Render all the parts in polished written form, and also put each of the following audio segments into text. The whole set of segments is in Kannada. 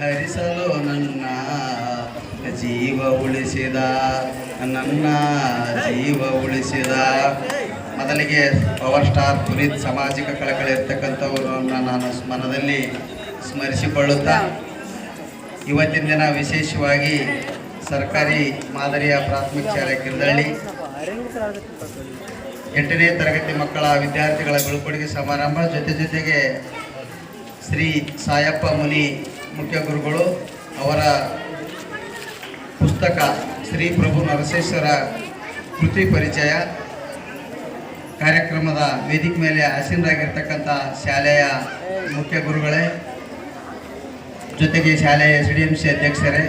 ಹರಿಸಲು ನನ್ನ ಜೀವ ಉಳಿಸಿದ, ನನ್ನ ಜೀವ ಉಳಿಸಿದ. ಮೊದಲಿಗೆ ಪವರ್ ಸ್ಟಾರ್ ಪುನೀತ್ ಸಾಮಾಜಿಕ ಕಳಕಳಿ ಇರ್ತಕ್ಕಂಥವರನ್ನು ನಾನು ಮನದಲ್ಲಿ ಸ್ಮರಿಸಿಕೊಳ್ಳುತ್ತಾ, ಇವತ್ತಿನ ದಿನ ವಿಶೇಷವಾಗಿ ಸರ್ಕಾರಿ ಮಾದರಿಯ ಪ್ರಾಥಮಿಕ ಶಾಲೆ ಕಿರ್ದಳ್ಳಿ 8ನೇ ತರಗತಿ ಮಕ್ಕಳ ವಿದ್ಯಾರ್ಥಿಗಳ ಬೀಳ್ಕೊಡುಗೆ ಸಮಾರಂಭ, ಜೊತೆಗೆ ಶ್ರೀ ಸಾಯಪ್ಪ ಮುನಿ ಮುಖ್ಯ ಗುರುಗಳು ಅವರ ಪುಸ್ತಕ ಶ್ರೀ ಪ್ರಭು ನರಸೇಶ್ವರ ಕೃತಿ ಪರಿಚಯ ಕಾರ್ಯಕ್ರಮದ ವೇದಿಕೆ ಮೇಲೆ ಆಸೀನರಾಗಿರ್ತಕ್ಕಂಥ ಶಾಲೆಯ ಮುಖ್ಯ ಗುರುಗಳೇ, ಜೊತೆಗೆ ಶಾಲೆಯ SDMC ಅಧ್ಯಕ್ಷರೇ,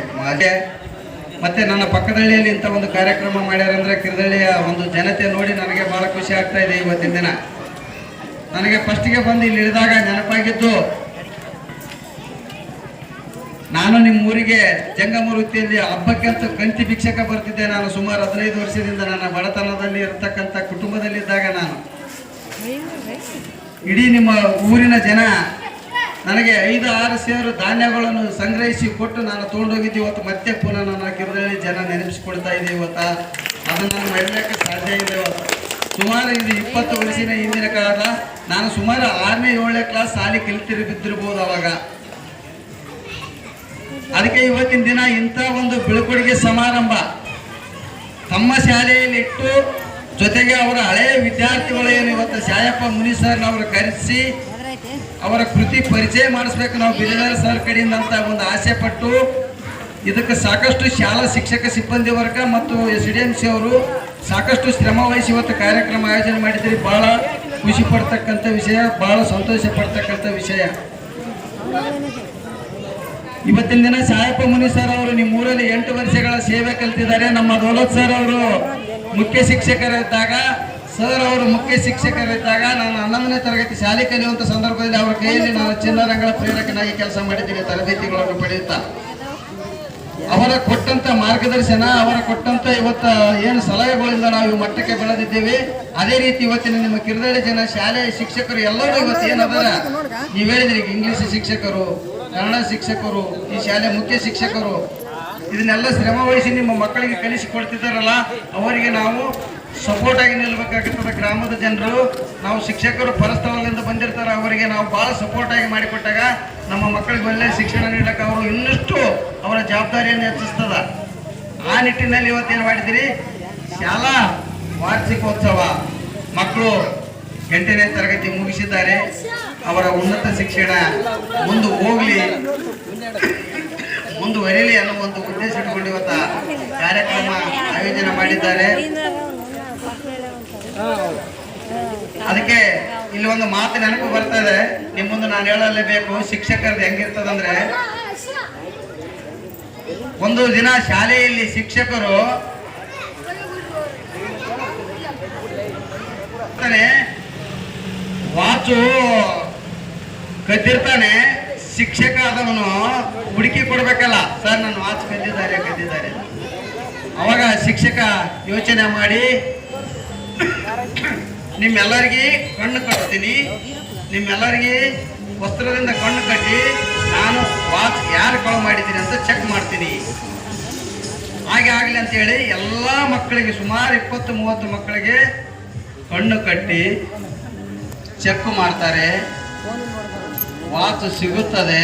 ಮತ್ತು ನನ್ನ ಪಕ್ಕದಳ್ಳಿಯಲ್ಲಿ ಇಂಥ ಒಂದು ಕಾರ್ಯಕ್ರಮ ಮಾಡ್ಯಾರಂದರೆ ಕಿರ್ದಳ್ಳಿಯ ಒಂದು ಜನತೆ ನೋಡಿ ನನಗೆ ಭಾಳ ಖುಷಿ ಆಗ್ತಾ ಇದೆ. ಇವತ್ತಿನ ದಿನ ನನಗೆ ಫಸ್ಟಿಗೆ ಬಂದು ಇಲ್ಲಿ ಇಳಿದಾಗ ನೆನಪಾಗಿದ್ದು, ನಾನು ನಿಮ್ಮ ಊರಿಗೆ ಜಂಗಮ ವೃತ್ತಿಯಲ್ಲಿ ಹಬ್ಬಕ್ಕೆ ಅಂತ ಕಂತಿ ಭಿಕ್ಷಕ ಬರ್ತಿದ್ದೆ. ನಾನು ಸುಮಾರು 15 ವರ್ಷದಿಂದ ನನ್ನ ಬಡತನದಲ್ಲಿ ಇರತಕ್ಕಂಥ ಕುಟುಂಬದಲ್ಲಿದ್ದಾಗ ನಾನು ಇಡೀ ನಿಮ್ಮ ಊರಿನ ಜನ ನನಗೆ 5-6 ಸೇರು ಧಾನ್ಯಗಳನ್ನು ಸಂಗ್ರಹಿಸಿ ಕೊಟ್ಟು ನಾನು ತೊಗೊಂಡೋಗಿದ್ದೆ. ಇವತ್ತು ಮತ್ತೆ ಪುನಃ ನನ್ನ ಕಿರ್ದಳ್ಳಿ ಜನ ನೆನಪಿಸ್ಕೊಳ್ತಾ ಇದೆ. ಇವತ್ತು ಅದನ್ನು ನಾನು ಮಾಡಲಿಕ್ಕೆ ಸಾಧ್ಯ ಇದೆ. ಸುಮಾರು ಇದು 20 ವರ್ಷದ ಹಿಂದಿನ ಕಾಲ. ನಾನು ಸುಮಾರು 6ನೇ 7ನೇ ಕ್ಲಾಸ್ ಶಾಲೆ ಬಿದ್ದಿರ್ಬೋದು ಅವಾಗ. ಅದಕ್ಕೆ ಇವತ್ತಿನ ದಿನ ಇಂಥ ಒಂದು ಬೀಳ್ಕೊಡುಗೆ ಸಮಾರಂಭ ತಮ್ಮ ಶಾಲೆಯಲ್ಲಿ ಇಟ್ಟು, ಜೊತೆಗೆ ಅವರ ಹಳೆಯ ವಿದ್ಯಾರ್ಥಿಗಳು ಏನು ಇವತ್ತು ಸಾಯಪ್ಪ ಮುನಿ ಸರ್ ಅವರು ಕರೆಸಿ ಅವರ ಕೃತಿ ಪರಿಚಯ ಮಾಡಿಸ್ಬೇಕು ನಾವು ಬಿಜಾರ ಸರ್ ಕಡೆಯಿಂದ ಅಂತ ಒಂದು ಆಸೆ ಪಟ್ಟು, ಇದಕ್ಕೆ ಸಾಕಷ್ಟು ಶಾಲಾ ಶಿಕ್ಷಕ ಸಿಬ್ಬಂದಿ ವರ್ಗ ಮತ್ತು SDMC ಅವರು ಸಾಕಷ್ಟು ಶ್ರಮ ವಹಿಸಿ ಇವತ್ತು ಕಾರ್ಯಕ್ರಮ ಆಯೋಜನೆ ಮಾಡಿದ್ದೀರಿ. ಭಾಳ ಖುಷಿ ಪಡ್ತಕ್ಕಂಥ ವಿಷಯ, ಭಾಳ ಸಂತೋಷ ಪಡ್ತಕ್ಕಂಥ ವಿಷಯ. ಇವತ್ತಿನ ದಿನ ಸಾಯಪ್ಪ ಮುನಿ ಸರ್ ಅವರು ನಿಮ್ಮೂರಲ್ಲಿ 8 ವರ್ಷಗಳ ಸೇವೆ ಕಲ್ತಿದ್ದಾರೆ. ನಮ್ಮ ದೌಲತ್ ಸರ್ ಅವರು ಮುಖ್ಯ ಶಿಕ್ಷಕರಿದ್ದಾಗ, ಸರ್ ಅವರು ಮುಖ್ಯ ಶಿಕ್ಷಕರಿದ್ದಾಗ ನಾನು 11ನೇ ತರಗತಿ ಶಾಲೆ ಕಲಿಯುವಂಥ ಸಂದರ್ಭದಲ್ಲಿ ಅವರ ಕೈಯಲ್ಲಿ ನಾನು ಚಿನ್ನರಂಗಳ ಪ್ರೇರಕನಾಗಿ ಕೆಲಸ ಮಾಡಿದ್ದೀನಿ, ತರಬೇತಿಗಳನ್ನು ಪಡೆಯುತ್ತಾ. ಅವರ ಕೊಟ್ಟಂಥ ಮಾರ್ಗದರ್ಶನ, ಅವರ ಕೊಟ್ಟಂಥ ಇವತ್ತು ಏನು ಸಲಹೆಗಳಿಂದ ನಾವು ಈ ಮಟ್ಟಕ್ಕೆ ಬೆಳೆದಿದ್ದೇವೆ. ಅದೇ ರೀತಿ ಇವತ್ತಿನ ನಿಮ್ಮ ಕಿರ್ದಳ್ಳಿ ಜನ ಶಾಲೆಯ ಶಿಕ್ಷಕರು ಎಲ್ಲರೂ ಇವತ್ತು ಏನದಾರ, ನೀವು ಹೇಳಿದ್ರಿ ಇಂಗ್ಲಿಷ್ ಶಿಕ್ಷಕರು, ಕನ್ನಡ ಶಿಕ್ಷಕರು, ಈ ಶಾಲೆ ಮುಖ್ಯ ಶಿಕ್ಷಕರು ಇದನ್ನೆಲ್ಲ ಶ್ರಮ ವಹಿಸಿ ನಿಮ್ಮ ಮಕ್ಕಳಿಗೆ ಕಲಿಸಿಕೊಡ್ತಿದ್ದಾರಲ್ಲ, ಅವರಿಗೆ ನಾವು ಸಪೋರ್ಟ್ ಆಗಿ ನಿಲ್ಬೇಕಾಗುತ್ತದೆ. ಗ್ರಾಮದ ಜನರು, ನಾವು ಶಿಕ್ಷಕರು ಪರಸ್ಥಳದಿಂದ ಬಂದಿರ್ತಾರೆ, ಅವರಿಗೆ ನಾವು ಭಾಳ ಸಪೋರ್ಟ್ ಆಗಿ ಮಾಡಿಕೊಟ್ಟಾಗ ನಮ್ಮ ಮಕ್ಕಳಿಗೆ ಒಳ್ಳೆಯ ಶಿಕ್ಷಣ ನೀಡಕ್ಕೆ ಅವರು ಇನ್ನಷ್ಟು ಅವರ ಜವಾಬ್ದಾರಿಯನ್ನು ಹೆಚ್ಚಿಸ್ತದ. ಆ ನಿಟ್ಟಿನಲ್ಲಿ ಇವತ್ತೇನು ಮಾಡಿದಿರಿ, ಶಾಲಾ ವಾರ್ಷಿಕೋತ್ಸವ ಮಕ್ಕಳು 8ನೇ ತರಗತಿ ಮುಗಿಸಿದ್ದಾರೆ. ಅವರ ಉನ್ನತ ಶಿಕ್ಷಣ ಮುಂದುವರಿಯಲಿ ಅನ್ನೋ ಒಂದು ಉದ್ದೇಶ ಇಟ್ಟುಕೊಂಡು ಇವತ್ತು ಕಾರ್ಯಕ್ರಮ ಆಯೋಜನೆ ಮಾಡಿದ್ದಾರೆ. ಅದಕ್ಕೆ ಇಲ್ಲಿ ಒಂದು ಮಾತು ನೆನಪು ಬರ್ತದೆ, ನಿಮ್ಮ ಮುಂದೆ ನಾನು ಹೇಳಲೇಬೇಕು. ಶಿಕ್ಷಕರದ್ದು ಹೆಂಗಿರ್ತದಂದ್ರೆ, ಒಂದು ದಿನ ಶಾಲೆಯಲ್ಲಿ ಶಿಕ್ಷಕರು ವಾಚು ಕದ್ದಿರ್ತಾನೆ. ಶಿಕ್ಷಕ ಆದವನು ಹುಡುಕಿ ಕೊಡ್ಬೇಕಲ್ಲ, ಸರ್ ನನ್ನ ವಾಚ್ ಕದ್ದಿದ್ದಾರೆ. ಅವಾಗ ಶಿಕ್ಷಕ ಯೋಚನೆ ಮಾಡಿ, ನಿಮ್ಮೆಲ್ಲರಿಗೆ ಕಣ್ಣು ಕಟ್ತೀನಿ, ನಿಮ್ಮೆಲ್ಲರಿಗೆ ವಸ್ತ್ರದಿಂದ ಕಣ್ಣು ಕಟ್ಟಿ ನಾನು ವಾಚ್ ಯಾರು ಕಳು ಮಾಡಿದ್ದೀನಿ ಅಂತ ಚೆಕ್ ಮಾಡ್ತೀನಿ. ಹಾಗೆ ಆಗಲಿ ಅಂತೇಳಿ ಎಲ್ಲ ಮಕ್ಕಳಿಗೆ ಸುಮಾರು 20-30 ಮಕ್ಕಳಿಗೆ ಕಣ್ಣು ಕಟ್ಟಿ ಚೆಕ್ ಮಾಡ್ತಾರೆ. ವಾಚ್ ಸಿಗುತ್ತದೆ,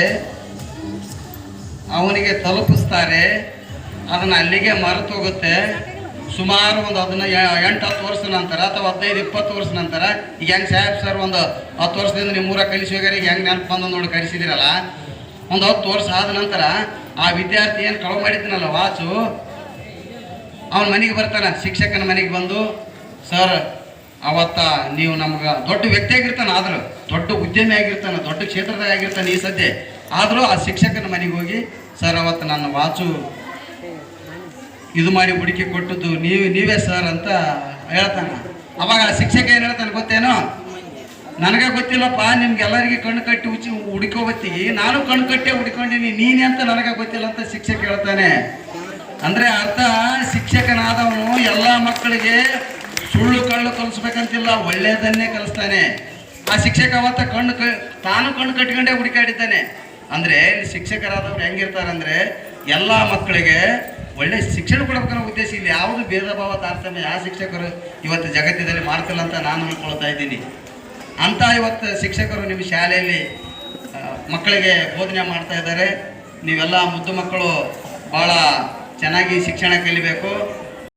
ಅವನಿಗೆ ತಲುಪಿಸ್ತಾರೆ. ಅದನ್ನು ಅಲ್ಲಿಗೆ ಮರೆತು ಹೋಗುತ್ತೆ. ಸುಮಾರು ಒಂದು ಅದನ್ನು 8-10 ವರ್ಷದ ನಂತರ ಅಥವಾ 15-20 ವರ್ಷ ನಂತರ, ಈಗ ಹೆಂಗೆ ಸಾಹೇಬ್ ಸರ್ ಒಂದು 10 ವರ್ಷದಿಂದ ನಿಮ್ಮೂರ ಕಲಿಸಿ ಹೋಗ್ಯಾರ, ಈಗ ಹೆಂಗೆ ನೆನಪು ಬಂದು ನೋಡಿ ಕಲಿಸಿದಿರಲ್ಲ, ಒಂದು 10 ವರ್ಷ ಆದ ನಂತರ ಆ ವಿದ್ಯಾರ್ಥಿ ಏನು ಕಳು ಮಾಡಿದ್ದೀನಲ್ಲ ವಾಚು, ಅವನ ಮನೆಗೆ ಬರ್ತಾನೆ. ಶಿಕ್ಷಕನ ಮನೆಗೆ ಬಂದು, ಸರ್ ಅವತ್ತ ನೀವು ನಮ್ಗೆ ದೊಡ್ಡ ವ್ಯಕ್ತಿ ಆಗಿರ್ತಾನೆ, ಆದರೂ ದೊಡ್ಡ ಉದ್ಯಮಿ ಆಗಿರ್ತಾನೆ, ದೊಡ್ಡ ಕ್ಷೇತ್ರದಾಗ ಆಗಿರ್ತಾನೆ ಈ ಸದ್ಯ, ಆದರೂ ಆ ಶಿಕ್ಷಕನ ಮನೆಗೆ ಹೋಗಿ, ಸರ್ ಅವತ್ತು ನನ್ನ ವಾಚು ಇದು ಮಾಡಿ ಹುಡುಕಿ ಕೊಟ್ಟದ್ದು ನೀವೇ ಸರ್ ಅಂತ ಹೇಳ್ತಾನೆ. ಅವಾಗ ಆ ಶಿಕ್ಷಕ ಏನು ಹೇಳ್ತಾನೆ ಗೊತ್ತೇನೋ, ನನಗೆ ಗೊತ್ತಿಲ್ಲಪ್ಪ, ನಿಮ್ಗೆಲ್ಲರಿಗೆ ಕಣ್ಣು ಕಟ್ಟಿ ಹುಡುಕೋಬತ್ತಿ, ನಾನು ಕಣ್ಣು ಕಟ್ಟೆ ಹುಡ್ಕೊಂಡಿನಿ, ನೀನೇ ಅಂತ ನನಗೆ ಗೊತ್ತಿಲ್ಲ ಅಂತ ಶಿಕ್ಷಕ ಹೇಳ್ತಾನೆ. ಅಂದರೆ ಅರ್ಥ, ಶಿಕ್ಷಕನಾದವನು ಎಲ್ಲ ಮಕ್ಕಳಿಗೆ ಸುಳ್ಳು ಕಳ್ಳು ಕಲಿಸ್ಬೇಕಂತಿಲ್ಲ, ಒಳ್ಳೆಯದನ್ನೇ ಕಲಿಸ್ತಾನೆ. ಆ ಶಿಕ್ಷಕ ಅವತ್ತ ತಾನು ಕಣ್ಣು ಕಟ್ಕೊಂಡೇ ಹುಡುಕಾಡಿದ್ದಾನೆ. ಅಂದರೆ ಶಿಕ್ಷಕರಾದವ್ರು ಹೆಂಗಿರ್ತಾರೆ ಅಂದರೆ ಎಲ್ಲ ಮಕ್ಕಳಿಗೆ ಒಳ್ಳೆ ಶಿಕ್ಷಣ ಕೊಡಬೇಕನ್ನೋ ಉದ್ದೇಶ, ಇಲ್ಲಿ ಯಾವುದು ಭೇದ ಭಾವ ತಾರತಮ್ಯ ಯಾವ ಶಿಕ್ಷಕರು ಇವತ್ತು ಜಗತ್ತಿನಲ್ಲಿ ಮಾಡ್ತಿಲ್ಲ ಅಂತ ನಾನು ಅನ್ಕೊಳ್ತಾ ಇದ್ದೀನಿ. ಅಂತ ಇವತ್ತು ಶಿಕ್ಷಕರು ನಿಮ್ಮ ಶಾಲೆಯಲ್ಲಿ ಮಕ್ಕಳಿಗೆ ಬೋಧನೆ ಮಾಡ್ತಾ ಇದ್ದಾರೆ. ನೀವೆಲ್ಲ ಮುದ್ದು ಮಕ್ಕಳು ಭಾಳ ಚೆನ್ನಾಗಿ ಶಿಕ್ಷಣ ಕಲಿಬೇಕು.